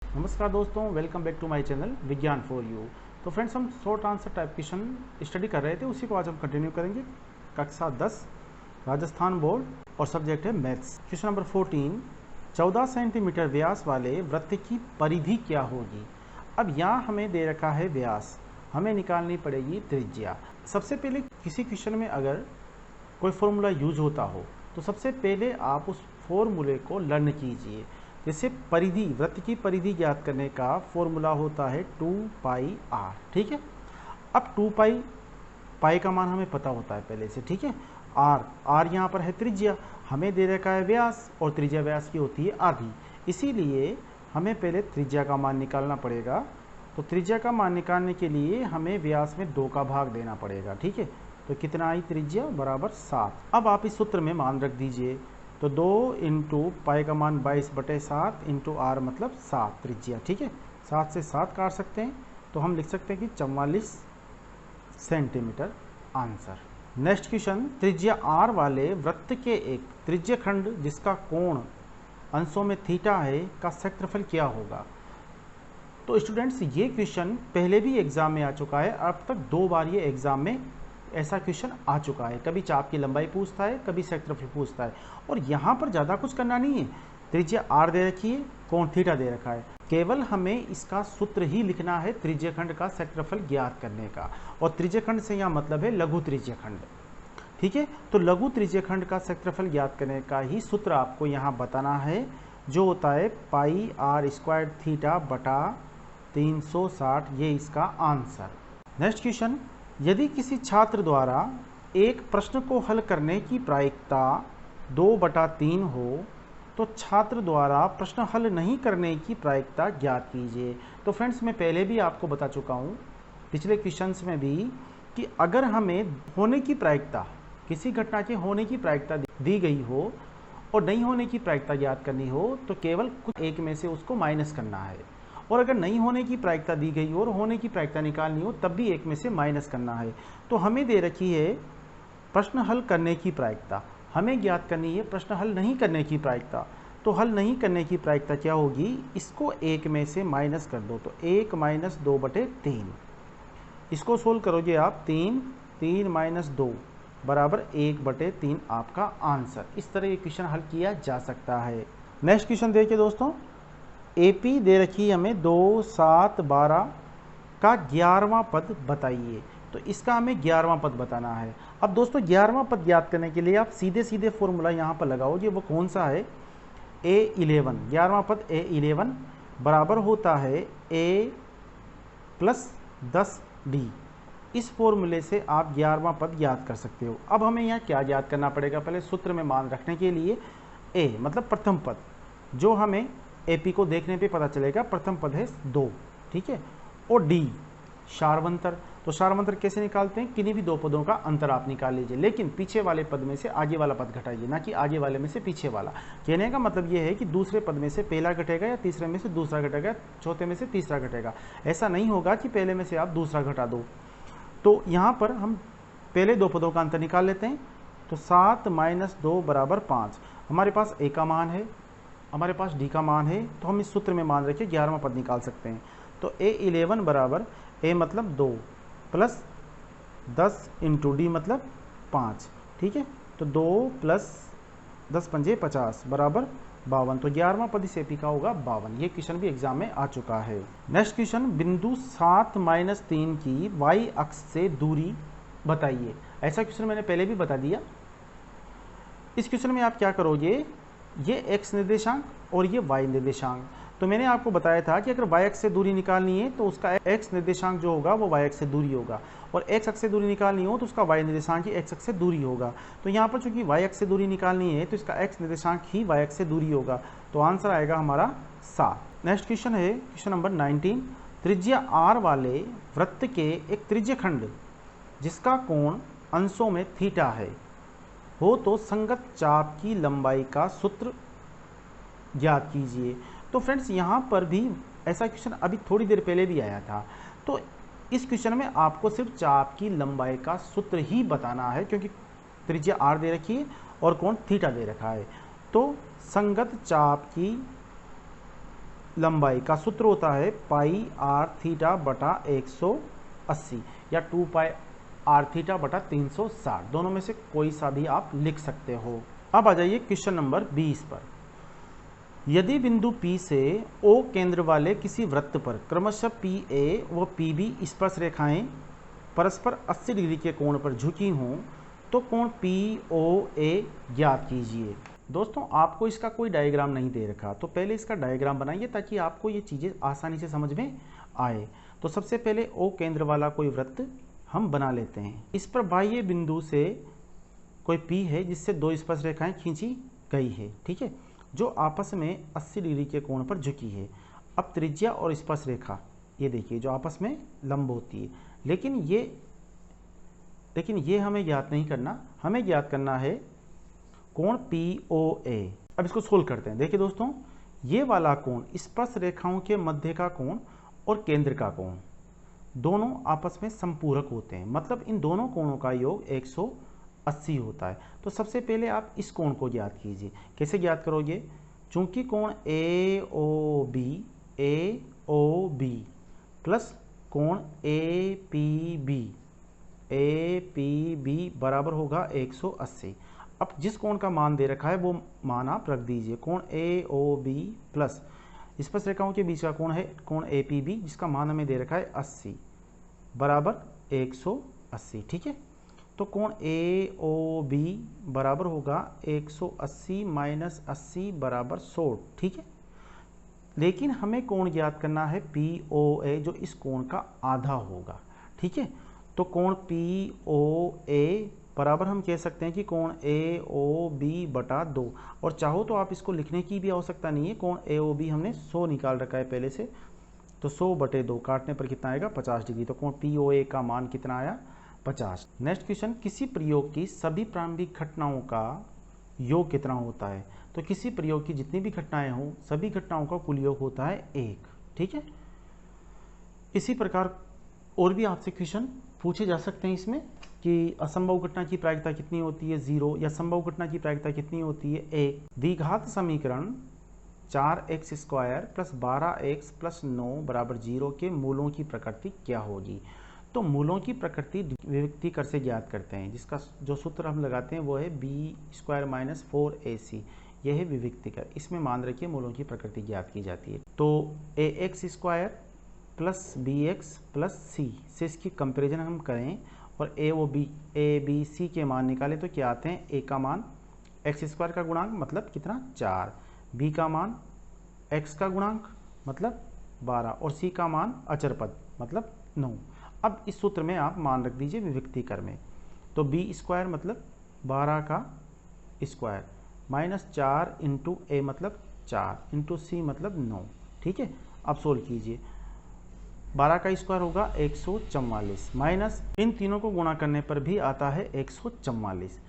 नमस्कार दोस्तों, welcome back to my channel Vigyan for you. तो फ्रेंड्स, हम short answer type question study कर रहे थे, उसी को आज हम कंटिन्यू करेंगे। कक्षा 10 राजस्थान बोर्ड और सब्जेक्ट है मैथ्स। क्वेश्चन नंबर 14, 14 सेंटीमीटर व्यास वाले वृत्त की परिधि क्या होगी। अब यहाँ हमें दे रखा है व्यास, हमें निकालनी पड़ेगी त्रिज्या। सबसे पहले किसी क्वेश्चन में अगर कोई फॉर्मूला यूज होता हो तो सबसे पहले आप उस फॉर्मूले को लर्न कीजिए। जैसे परिधि, वृत्त की परिधि ज्ञात करने का फॉर्मूला होता है 2πr। ठीक है, अब 2π, पाई का मान हमें पता होता है पहले से। ठीक है, r यहाँ पर है त्रिज्या, हमें दे रखा है व्यास, और त्रिज्या व्यास की होती है आधी, इसीलिए हमें पहले त्रिज्या का मान निकालना पड़ेगा। तो त्रिज्या का मान निकालने के लिए हमें व्यास में 2 का भाग देना पड़ेगा। ठीक है, तो कितना आई त्रिज्या बराबर 7। अब आप इस सूत्र में मान रख दीजिए, तो 2 इंटू पाई का मान 22/7 इंटू आर मतलब 7 त्रिज्या। ठीक है, 7 से 7 काट सकते हैं, तो हम लिख सकते हैं कि 44 सेंटीमीटर आंसर। नेक्स्ट क्वेश्चन, त्रिज्या आर वाले वृत्त के एक त्रिज्यखंड जिसका कोण अंशों में थीटा है का क्षेत्रफल क्या होगा। तो स्टूडेंट्स, ये क्वेश्चन पहले भी एग्जाम में आ चुका है, अब तक 2 बार ये एग्जाम में ऐसा क्वेश्चन आ चुका है। कभी चाप की लंबाई पूछता है, कभी क्षेत्रफल पूछता है, और यहाँ पर ज़्यादा कुछ करना नहीं है। त्रिज्या आर दे रखी है, कोण थीटा दे रखा है, केवल हमें इसका सूत्र ही लिखना है त्रिज्यखंड का क्षेत्रफल ज्ञात करने का। और त्रिज्यखंड से यहाँ मतलब है लघु त्रिज्यखंड। ठीक है, तो लघु त्रिज्यखंड का क्षेत्रफल ज्ञात करने का ही सूत्र आपको यहाँ बताना है, जो होता है πr² थीटा बटा 360। ये इसका आंसर। नेक्स्ट क्वेश्चन, यदि किसी छात्र द्वारा एक प्रश्न को हल करने की प्रायिकता 2/3 हो तो छात्र द्वारा प्रश्न हल नहीं करने की प्रायिकता ज्ञात कीजिए। तो फ्रेंड्स, मैं पहले भी आपको बता चुका हूँ पिछले क्वेश्चंस में भी कि अगर हमें होने की प्रायिकता, किसी घटना के होने की प्रायिकता दी गई हो और नहीं होने की प्रायिकता ज्ञात करनी हो तो केवल कुछ एक में से उसको माइनस करना है, और अगर नहीं होने की प्रायिकता दी गई हो और होने की प्रायिकता निकालनी हो तब भी एक में से माइनस करना है। तो हमें दे रखी है प्रश्न हल करने की प्रायिकता, हमें ज्ञात करनी है प्रश्न हल नहीं करने की प्रायिकता। तो हल नहीं करने की प्रायिकता क्या होगी, इसको एक में से माइनस कर दो, तो 1 - 2/3। इसको सोल्व करोगे आप, 3 - 2 बराबर 1/3 आपका आंसर। इस तरह ये क्वेश्चन हल किया जा सकता है। नेक्स्ट क्वेश्चन देखिए दोस्तों, एपी दे रखी है हमें 2, 7, 12 का 11वां पद बताइए। तो इसका हमें 11वां पद बताना है। अब दोस्तों, 11वां पद ज्ञात करने के लिए आप सीधे सीधे फॉर्मूला यहाँ पर लगाओगे, वो कौन सा है, A11। 11वां पद A11 बराबर होता है A + 10D। इस फॉर्मूले से आप 11वां पद ज्ञात कर सकते हो। अब हमें यहाँ क्या ज्ञात करना पड़ेगा, पहले सूत्र में मान रखने के लिए A मतलब प्रथम पद, जो हमें एपी को देखने पे पता चलेगा, प्रथम पद है 2। ठीक है, और डी सार्वंतर। तो सार्वंतर कैसे निकालते हैं, किन्हीं भी 2 पदों का अंतर आप निकाल लीजिए, लेकिन पीछे वाले पद में से आगे वाला पद घटाइए, ना कि आगे वाले में से पीछे वाला। कहने का मतलब ये है कि दूसरे पद में से पहला घटेगा या तीसरे में से दूसरा घटेगा, चौथे में से तीसरा घटेगा। ऐसा नहीं होगा कि पहले में से आप दूसरा घटा दो। तो यहाँ पर हम पहले 2 पदों का अंतर निकाल लेते हैं। तो 7 - 2 बराबर 5। हमारे पास ए का मान है, हमारे पास डी का मान है, तो हम इस सूत्र में मान रखे 11वां पद निकाल सकते हैं। तो A11 बराबर ए मतलब 2 + 10 इंटू डी मतलब 5। ठीक है, तो 2 + 10 × 5 = 50 बराबर 52। तो 11वां पद इस एपी का होगा 52। ये क्वेश्चन भी एग्जाम में आ चुका है। नेक्स्ट क्वेश्चन, बिंदु 7 - 3 की y अक्ष से दूरी बताइए। ऐसा क्वेश्चन मैंने पहले भी बता दिया। इस क्वेश्चन में आप क्या करोगे, ये x निर्देशांक और ये y निर्देशांक। तो मैंने आपको बताया था कि अगर y अक्ष से दूरी निकालनी है तो उसका x निर्देशांक जो होगा वो y अक्ष से दूरी होगा, और x अक्ष से दूरी निकालनी हो तो उसका y निर्देशांक ही x अक्ष से दूरी होगा। तो यहाँ पर चूंकि y अक्ष से दूरी निकालनी है तो इसका x निर्देशांक ही y अक्ष से दूरी होगा, तो आंसर आएगा हमारा 7। नेक्स्ट क्वेश्चन है क्वेश्चन नंबर 19, त्रिज्या r वाले वृत्त के एक त्रिज्यखंड जिसका कोण अंशों में थीटा है हो तो संगत चाप की लंबाई का सूत्र ज्ञात कीजिए। तो फ्रेंड्स, यहाँ पर भी ऐसा क्वेश्चन अभी थोड़ी देर पहले भी आया था। तो इस क्वेश्चन में आपको सिर्फ चाप की लंबाई का सूत्र ही बताना है, क्योंकि त्रिज्या r दे रखी है और कोण थीटा दे रखा है। तो संगत चाप की लंबाई का सूत्र होता है पाई आर थीटा बटा 180 या 2 पाई आर थीटा बटा 360, दोनों में से कोई सा भी आप लिख सकते हो। अब आ जाइए क्वेश्चन नंबर 20 पर। यदि बिंदु P से O केंद्र वाले किसी वृत्त पर क्रमशः PA व PB स्पर्श रेखाएं परस्पर 80 डिग्री के कोण पर झुकी हों तो कोण POA ज्ञात कीजिए। दोस्तों आपको इसका कोई डायग्राम नहीं दे रखा, तो पहले इसका डायग्राम बनाइए ताकि आपको ये चीज़ें आसानी से समझ में आए। तो सबसे पहले O केंद्र वाला कोई वृत्त हम बना लेते हैं। इस पर बाह्य बिंदु से कोई P है जिससे दो स्पर्श रेखाएं खींची गई है, ठीक है, जो आपस में 80 डिग्री के कोण पर झुकी है। अब त्रिज्या और स्पर्श रेखा ये देखिए जो आपस में लंब होती है, लेकिन ये हमें ज्ञात नहीं करना, हमें ज्ञात करना है कोण POA। अब इसको सोल्व करते हैं। देखिए दोस्तों, ये वाला कोण स्पर्श रेखाओं के मध्य का कोण और केंद्र का कोण दोनों आपस में संपूरक होते हैं, मतलब इन दोनों कोणों का योग 180 होता है। तो सबसे पहले आप इस कोण को ज्ञात कीजिए। कैसे ज्ञात करोगे? चूंकि कोण AOB प्लस कोण APB बराबर होगा 180। अब जिस कोण का मान दे रखा है वो मान आप रख दीजिए। कोण AOB प्लस स्पर्श रेखाओं के बीच का कोण है कोण APB, जिसका मान हमें दे रखा है 80 बराबर 180, ठीक है। तो कोण AOB बराबर होगा 180 माइनस 80 बराबर 100, ठीक है। लेकिन हमें कोण ज्ञात करना है POA जो इस कोण का आधा होगा, ठीक है। तो कोण POA बराबर हम कह सकते हैं कि कोण AOB बटा 2, और चाहो तो आप इसको लिखने की भी आवश्यकता नहीं है। कोण AOB हमने 100 निकाल रखा है पहले से, तो 100 बटे 2 काटने पर कितना आएगा 50 डिग्री। तो कोण POA का मान कितना आया 50। नेक्स्ट क्वेश्चन, किसी प्रयोग की सभी प्रारंभिक घटनाओं का योग कितना होता है? तो किसी प्रयोग की जितनी भी घटनाएं हों सभी घटनाओं का कुल योग होता है 1, ठीक है। इसी प्रकार और भी आपसे क्वेश्चन पूछे जा सकते हैं इसमें कि असंभव घटना की प्रायिकता कितनी होती है 0, या संभव घटना की प्रायिकता कितनी होती है 1। द्विघात समीकरण 4x square plus 12x plus 9 बराबर 0 के मूलों की प्रकृति क्या होगी? तो मूलों की प्रकृति विविक्ति कर से ज्ञात करते हैं, जिसका जो सूत्र हम लगाते हैं वो है b स्क्वायर माइनस 4ac, यह है विविक्ति कर। इसमें मान रखिए मूलों की प्रकृति ज्ञात की जाती है। तो ax square plus bx plus c से इसकी कंपेरिजन हम करें और ABC के मान निकाले तो क्या आते हैं? a का मान x स्क्वायर का गुणांक मतलब कितना 4, b का मान x का गुणांक मतलब 12 और c का मान अचर पद मतलब 9। अब इस सूत्र में आप मान रख दीजिए विविक्ति कर में। तो b स्क्वायर मतलब 12 का स्क्वायर माइनस 4 इंटू a मतलब 4 इंटू c मतलब 9, ठीक है। अब सोल्व कीजिए। 12 का स्क्वायर होगा 144 माइनस इन तीनों को गुणा करने पर भी आता है 144,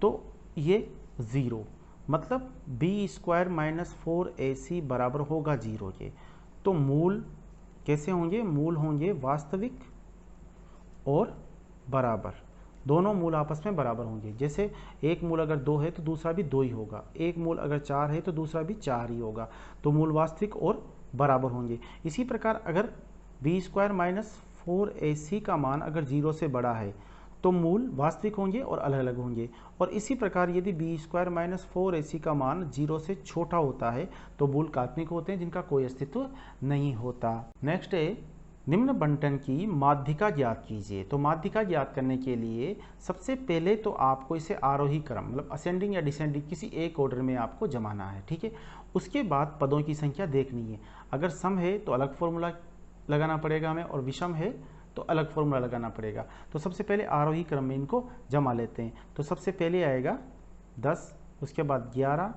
तो ये 0, मतलब b स्क्वायर माइनस 4ac बराबर होगा 0 के। तो मूल कैसे होंगे? मूल होंगे वास्तविक और बराबर, दोनों मूल आपस में बराबर होंगे। जैसे एक मूल अगर 2 है तो दूसरा भी 2 ही होगा, एक मूल अगर 4 है तो दूसरा भी 4 ही होगा, तो मूल वास्तविक और बराबर होंगे। इसी प्रकार अगर b स्क्वायर माइनस 4ac का मान अगर 0 से बड़ा है तो मूल वास्तविक होंगे और अलग अलग होंगे, और इसी प्रकार यदि b स्क्वायर माइनस 4ac का मान 0 से छोटा होता है तो मूल काल्पनिक होते हैं जिनका कोई अस्तित्व नहीं होता। नेक्स्ट है निम्न बंटन की माध्यिका ज्ञात कीजिए। तो माध्यिका ज्ञात करने के लिए सबसे पहले तो आपको इसे आरोही क्रम मतलब असेंडिंग या डिसेंडिंग किसी एक ऑर्डर में आपको जमाना है, ठीक है। उसके बाद पदों की संख्या देखनी है। अगर सम है तो अलग फॉर्मूला लगाना पड़ेगा हमें, और विषम है तो अलग फॉर्मूला लगाना पड़ेगा। तो सबसे पहले आरोही क्रम में इनको जमा लेते हैं। तो सबसे पहले आएगा 10, उसके बाद 11,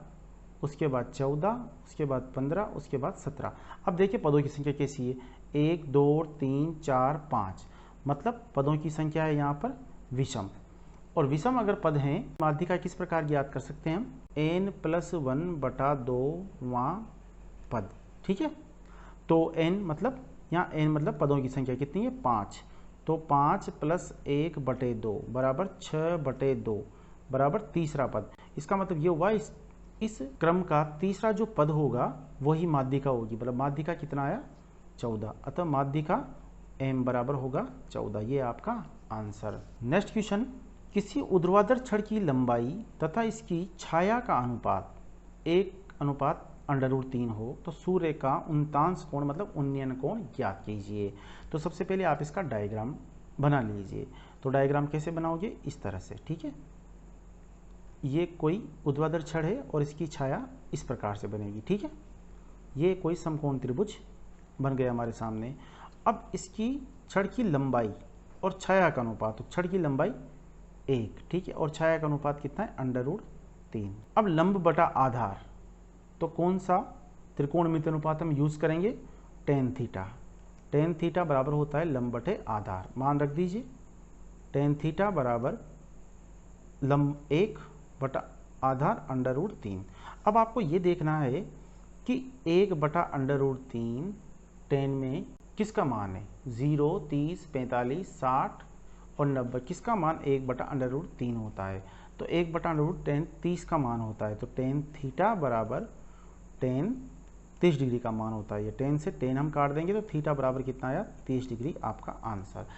उसके बाद 14, उसके बाद 15, उसके बाद 17। अब देखिए पदों की संख्या कैसी है, 1 2 3 4 5, मतलब पदों की संख्या है यहाँ पर विषम। और विषम अगर पद हैं माध्यिका किस प्रकार ज्ञात कर सकते हैं हम? n+1/2वां पद, ठीक है। तो n मतलब यहाँ n मतलब पदों की संख्या कितनी है 5, तो 5 + 1/2 बराबर 6/2 बराबर तीसरा पद। इसका मतलब ये हुआ इस क्रम का तीसरा जो पद होगा वही माध्यिका होगी, मतलब माध्यिका कितना आया 14, अतः माध्यिका m बराबर होगा 14। ये आपका आंसर। नेक्स्ट क्वेश्चन, किसी ऊर्ध्वाधर छड़ की लंबाई तथा इसकी छाया का अनुपात 1:√3 हो तो सूर्य का उन्तांश कोण मतलब उन्नयन कोण ज्ञात कीजिए। तो सबसे पहले आप इसका डायग्राम बना लीजिए। तो डायग्राम कैसे बनाओगे, इस तरह से, ठीक है। ये कोई ऊर्ध्वाधर छड़ है और इसकी छाया इस प्रकार से बनेगी, ठीक है। ये कोई समकोण त्रिभुज बन गया हमारे सामने। अब इसकी छड़ की लंबाई और छाया का अनुपात, तो छड़ की लंबाई 1, ठीक है, और छाया का अनुपात कितना है √3। अब लंब बटा आधार, तो कौन सा त्रिकोणमिति अनुपात हम यूज करेंगे, tan थीटा। tan थीटा बराबर होता है लंब बटे आधार, मान रख दीजिए tan थीटा बराबर लंब 1 बटा आधार √3। अब आपको ये देखना है कि 1 बटा √3 tan में किसका मान है, 0, 30, 45, 60 और 90, किसका मान 1 बटा √3 होता है। तो 1 बटा √10 30 का मान होता है। तो tan थीटा बराबर tan 30 डिग्री का मान होता है। ये tan से tan हम काट देंगे तो थीटा बराबर कितना आया 30 डिग्री, आपका आंसर।